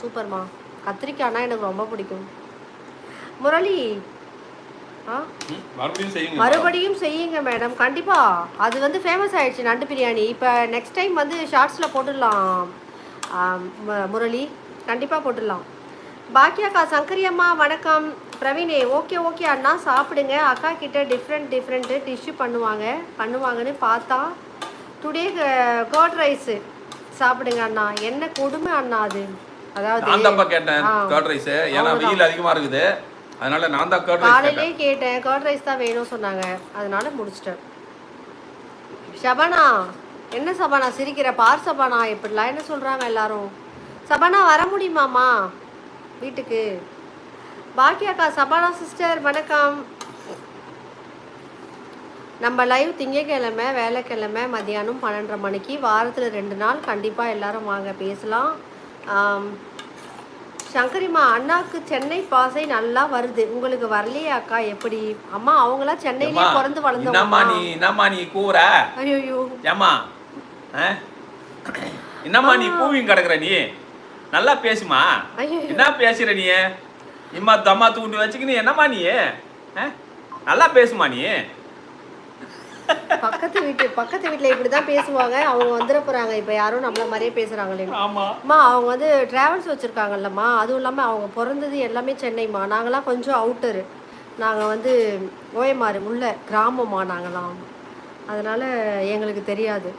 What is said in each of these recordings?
சூப்பர்மா. கத்திரிக்காய்னா எனக்கு ரொம்ப பிடிக்கும். முரளி மறுபடியும் செய்யுங்க மேடம். கண்டிப்பா அது வந்து ஃபேமஸ் ஆயிடுச்சு நண்டு பிரியாணி. இப்போ நெக்ஸ்ட் டைம் வந்து ஷார்ட்ஸில் போட்டுடலாம் முரளி, கண்டிப்பாக போட்டுடலாம். பாக்கியாக்கா சங்கரி அம்மா வணக்கம். பிரவீனே ஓகே ஓகே அண்ணா சாப்பிடுங்க. அக்கா கிட்ட டிஃப்ரெண்ட்டு டிஷ்ஷு பண்ணுவாங்கன்னு பார்த்தா டுடே கர்ட் ரைஸு சாப்பிடுங்க அண்ணா. என்ன கொடுமை அண்ணா அது. அதாவது நான் தப்பா கேட்டேன் கர்ட் ரைஸ். ஏன்னா வெயில் அதிகமாக இருக்குது, அதனால நான் தான் கர்ட் ரைஸ் காலையிலே கேட்டேன். கர்ட் ரைஸ் தான் வேணும் சொன்னாங்க, அதனால முடிச்சிட்டேன். ஷபானா என்ன சபானா சிரிக்கிற? பார் சபானா எப்படிலாம் என்ன சொல்கிறாங்க எல்லாரும். சபானா வர முடியுமாம்மா வீட்டுக்கு? பாக்கியாக்கா சபானா சிஸ்டர் வணக்கம். நம்ம லைவ் திங்கக்கிழமை வேலைக்கிழமை மதியானம் 12:30 மணிக்கு, வாரத்தில் 2 நாள். கண்டிப்பாக எல்லாரும் வாங்க பேசலாம். சங்கரிம்மா அண்ணாக்கு சென்னை பாசை நல்லா வருது, உங்களுக்கு வரலையா அக்கா? எப்படி அம்மா அவங்களாம் சென்னையிலே பிறந்து வளர்ந்தவங்க. நீ கூற ஐயோ ஏமா என்னம்மா நீ கூவிங் கிடக்குற? நீ நல்லா பேசுமா. என்ன பேசுற நீ? இம்மா தம்மா தூண்டி வச்சுக்கின்னு என்னம்மா நீ நல்லா பேசுமா நீ? பக்கத்து வீட்டில் இப்படி தான் பேசுவாங்க. அவங்க வந்துட போகிறாங்க இப்போ, யாரும் நம்மள மாதிரியே பேசுகிறாங்களே. அம்மா அவங்க வந்து ட்ராவல்ஸ் வச்சுருக்காங்கல்லம்மா, அதுவும் இல்லாமல் அவங்க பிறந்தது எல்லாமே சென்னைம்மா. நாங்களாம் கொஞ்சம் அவுட்டரு, நாங்கள் வந்து ஓயமாறு உள்ள கிராமம்மா நாங்களாம், அதனால் எங்களுக்கு தெரியாது.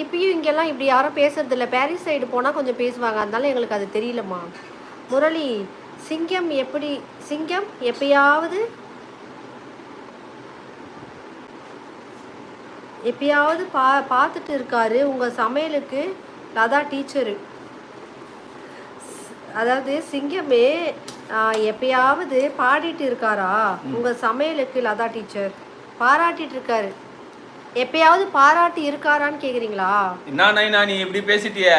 இப்பயும் இங்கெல்லாம் இப்படி யாரும் பேசுறதில்ல. பாரிஸ் சைடு போனால் கொஞ்சம் பேசுவாங்க, அதனால எங்களுக்கு அது தெரியலம்மா. முரளி சிங்கம் எப்பயாவது பார்த்துட்டு இருக்காரு உங்கள் சமையலுக்கு லதா டீச்சரு. அதாவது சிங்கமே எப்பயாவது பாடிட்டு இருக்காரா உங்கள் சமையலுக்கு லதா டீச்சர்? பாராட்டிட்டு இருக்காரு. எப்பயாவது பாராட்டி இருக்காரான்னு கேட்குறீங்களா? என்ன நீ இப்படி பேசிட்டிய?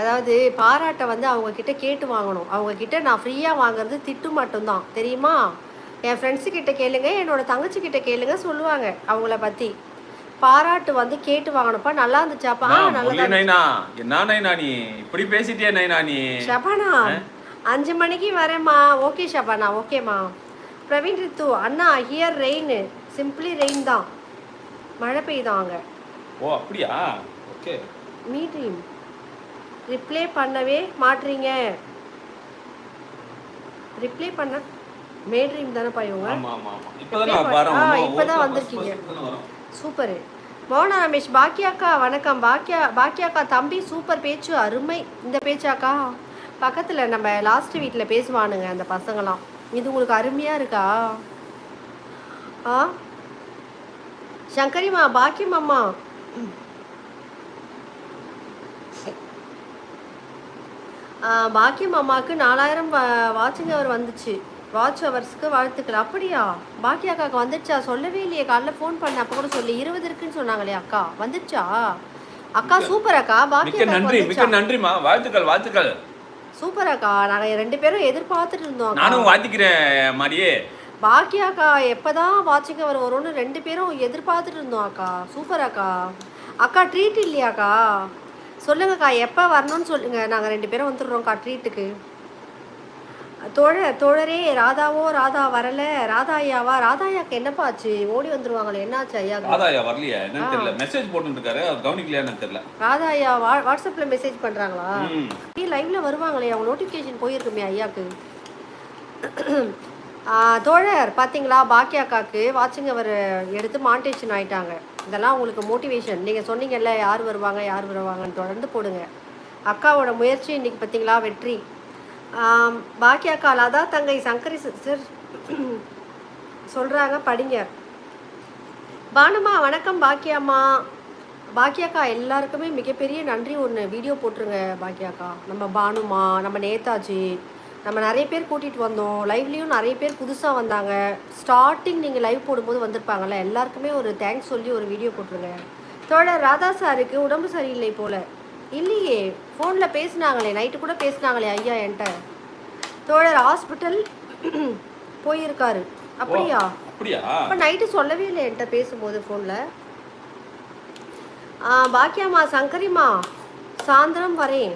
அதாவது பாராட்டை வந்து அவங்க கிட்ட கேட்டு வாங்கணும். அவங்க கிட்ட நான் ஃப்ரீயாக வாங்குறது திட்டு மட்டும்தான், தெரியுமா? என் ஃப்ரெண்ட்ஸு கிட்ட கேளுங்க, என்னோட தங்கச்சி கிட்ட கேளுங்க, சொல்லுவாங்க அவங்கள பற்றி. பாராட்டு வந்து கேட்டு வாங்கணும்ப்பா. நல்லா இருந்துச்சாப்பா? என்ன நீ இப்படி பேசிட்டியா நைனா நீ? ஷபானா 5 மணிக்கு வரேம்மா. ஓகே ஷபானா, ஓகேம்மா. பிரவீன் ரித்து அண்ணா ஹியர் ரெயின், சிம்பிளி ரெயின் தான், மழை பெய்யுதாங்க. ஓ அப்படியா? ஓகே. மீட்டிங் ரிப்ளை பண்ணவே மாட்றீங்க. ரிப்ளை பண்ண மேட்ரீம் தானேப்பா இவங்க? இப்போதான் வந்திருக்கீங்க. சூப்பரு. மோனா ரமேஷ் பாக்கியாக்கா வணக்கம். பாக்கியாக்கா தம்பி சூப்பர் பேச்சு, அருமை இந்த பேச்சாக்கா. பக்கத்தில் நம்ம லாஸ்ட் வீட்டில் பேசுவானுங்க அந்த பசங்களாம். இது உங்களுக்கு அருமையாக இருக்கா? சங்கரிமா பாக்கியம் அம்மா பாக்கியம் அம்மாவுக்கு 4000 வாட்சிங் அவர் வந்துச்சு. வாட்ச் ஹவர்ஸ்க்கு வாழ்த்துக்கள். அப்படியா? பாக்கியாக்காக்கு வந்துடுச்சா? சொல்லவே இல்லையே. காலைல ஃபோன் பண்ண அப்போ கூட சொல்லி 20 இருக்குன்னு சொன்னாங்களே. அக்கா வந்துடுச்சா? அக்கா சூப்பர் அக்கா. நன்றிமா, வாழ்த்துக்கள். சூப்பர் அக்கா. நாங்கள் 2 பேரும் எதிர்பார்த்துட்டு இருந்தோம். நானும் வாழ்த்துக்கிறேன் மாதிரியே. பாக்கியாக்கா எப்போதான் வாட்சிங் அவர் வரும்னு 2 பேரும் எதிர்பார்த்துட்டு இருந்தோம் அக்கா. சூப்பர் அக்கா. அக்கா ட்ரீட் இல்லையாக்கா? சொல்லுங்கக்கா எப்போ வரணும்னு சொல்லுங்கள், நாங்கள் 2 பேரும் வந்துடுறோம்க்கா ட்ரீட்டுக்கு. தோழரே ராதா வரல. ராதா ஐயாக்கு என்னப்பா ஆச்சு? ஓடி வந்துருவாங்களே, என்னாச்சு ஐயா? ராதா ஐயா வரலையா என்னன்னு தெரியல. மெசேஜ் போட்டுட்டு இருக்காரு, கவனிக்கலையான்னு தெரியல. ராதா ஐயா வாட்ஸ்அப்ல மெசேஜ் பண்றாங்களா? லைவ்ல வருவாங்களே, அவங்க நோட்டிஃபிகேஷன் போயிருக்குமே ஐயாக்கு. தோழர் பார்த்தீங்களா, பாக்கியாக்காக்கு வாட்சிங் அவர் எடுத்து மானிட்டேஷன் ஆயிட்டாங்க. இதெல்லாம் உங்களுக்கு மோட்டிவேஷன். நீங்கள் சொன்னீங்கல்ல யார் வருவாங்கன்னு தொடர்ந்து போடுங்க. அக்காவோட முயற்சி இன்னைக்கு பார்த்தீங்களா வெற்றி. பாக்கியாக்கா லதா தங்கை சங்கரி சிஸ்டர் சொல்கிறாங்க, படிங்க. பானுமா வணக்கம். பாக்கியாக்கா எல்லாருக்குமே மிகப்பெரிய நன்றி. ஒன்று வீடியோ போட்டுருங்க பாக்கியாக்கா. நம்ம பானுமா, நம்ம நேதாஜி, நம்ம நிறைய பேர் கூட்டிகிட்டு வந்தோம். லைவ்லேயும் நிறைய பேர் புதுசாக வந்தாங்க. ஸ்டார்டிங் நீங்கள் லைவ் போடும்போது வந்திருப்பாங்கள்ல, எல்லாருக்குமே ஒரு தேங்க்ஸ் சொல்லி ஒரு வீடியோ போட்டுருங்க. தோழர் ராதா சாருக்கு உடம்பு சரியில்லை போல். இல்லையே, ஃபோனில் பேசினாங்களே, நைட்டு கூட பேசினாங்களே ஐயா என்கிட்ட. தோழர் ஹாஸ்பிட்டல் போயிருக்காரு. அப்படியா? அப்போ நைட்டு சொல்லவே இல்லை என்கிட்ட பேசும்போது ஃபோனில். பாக்கியாம்மா சங்கரிம்மா சாயந்தரம் வரேன்.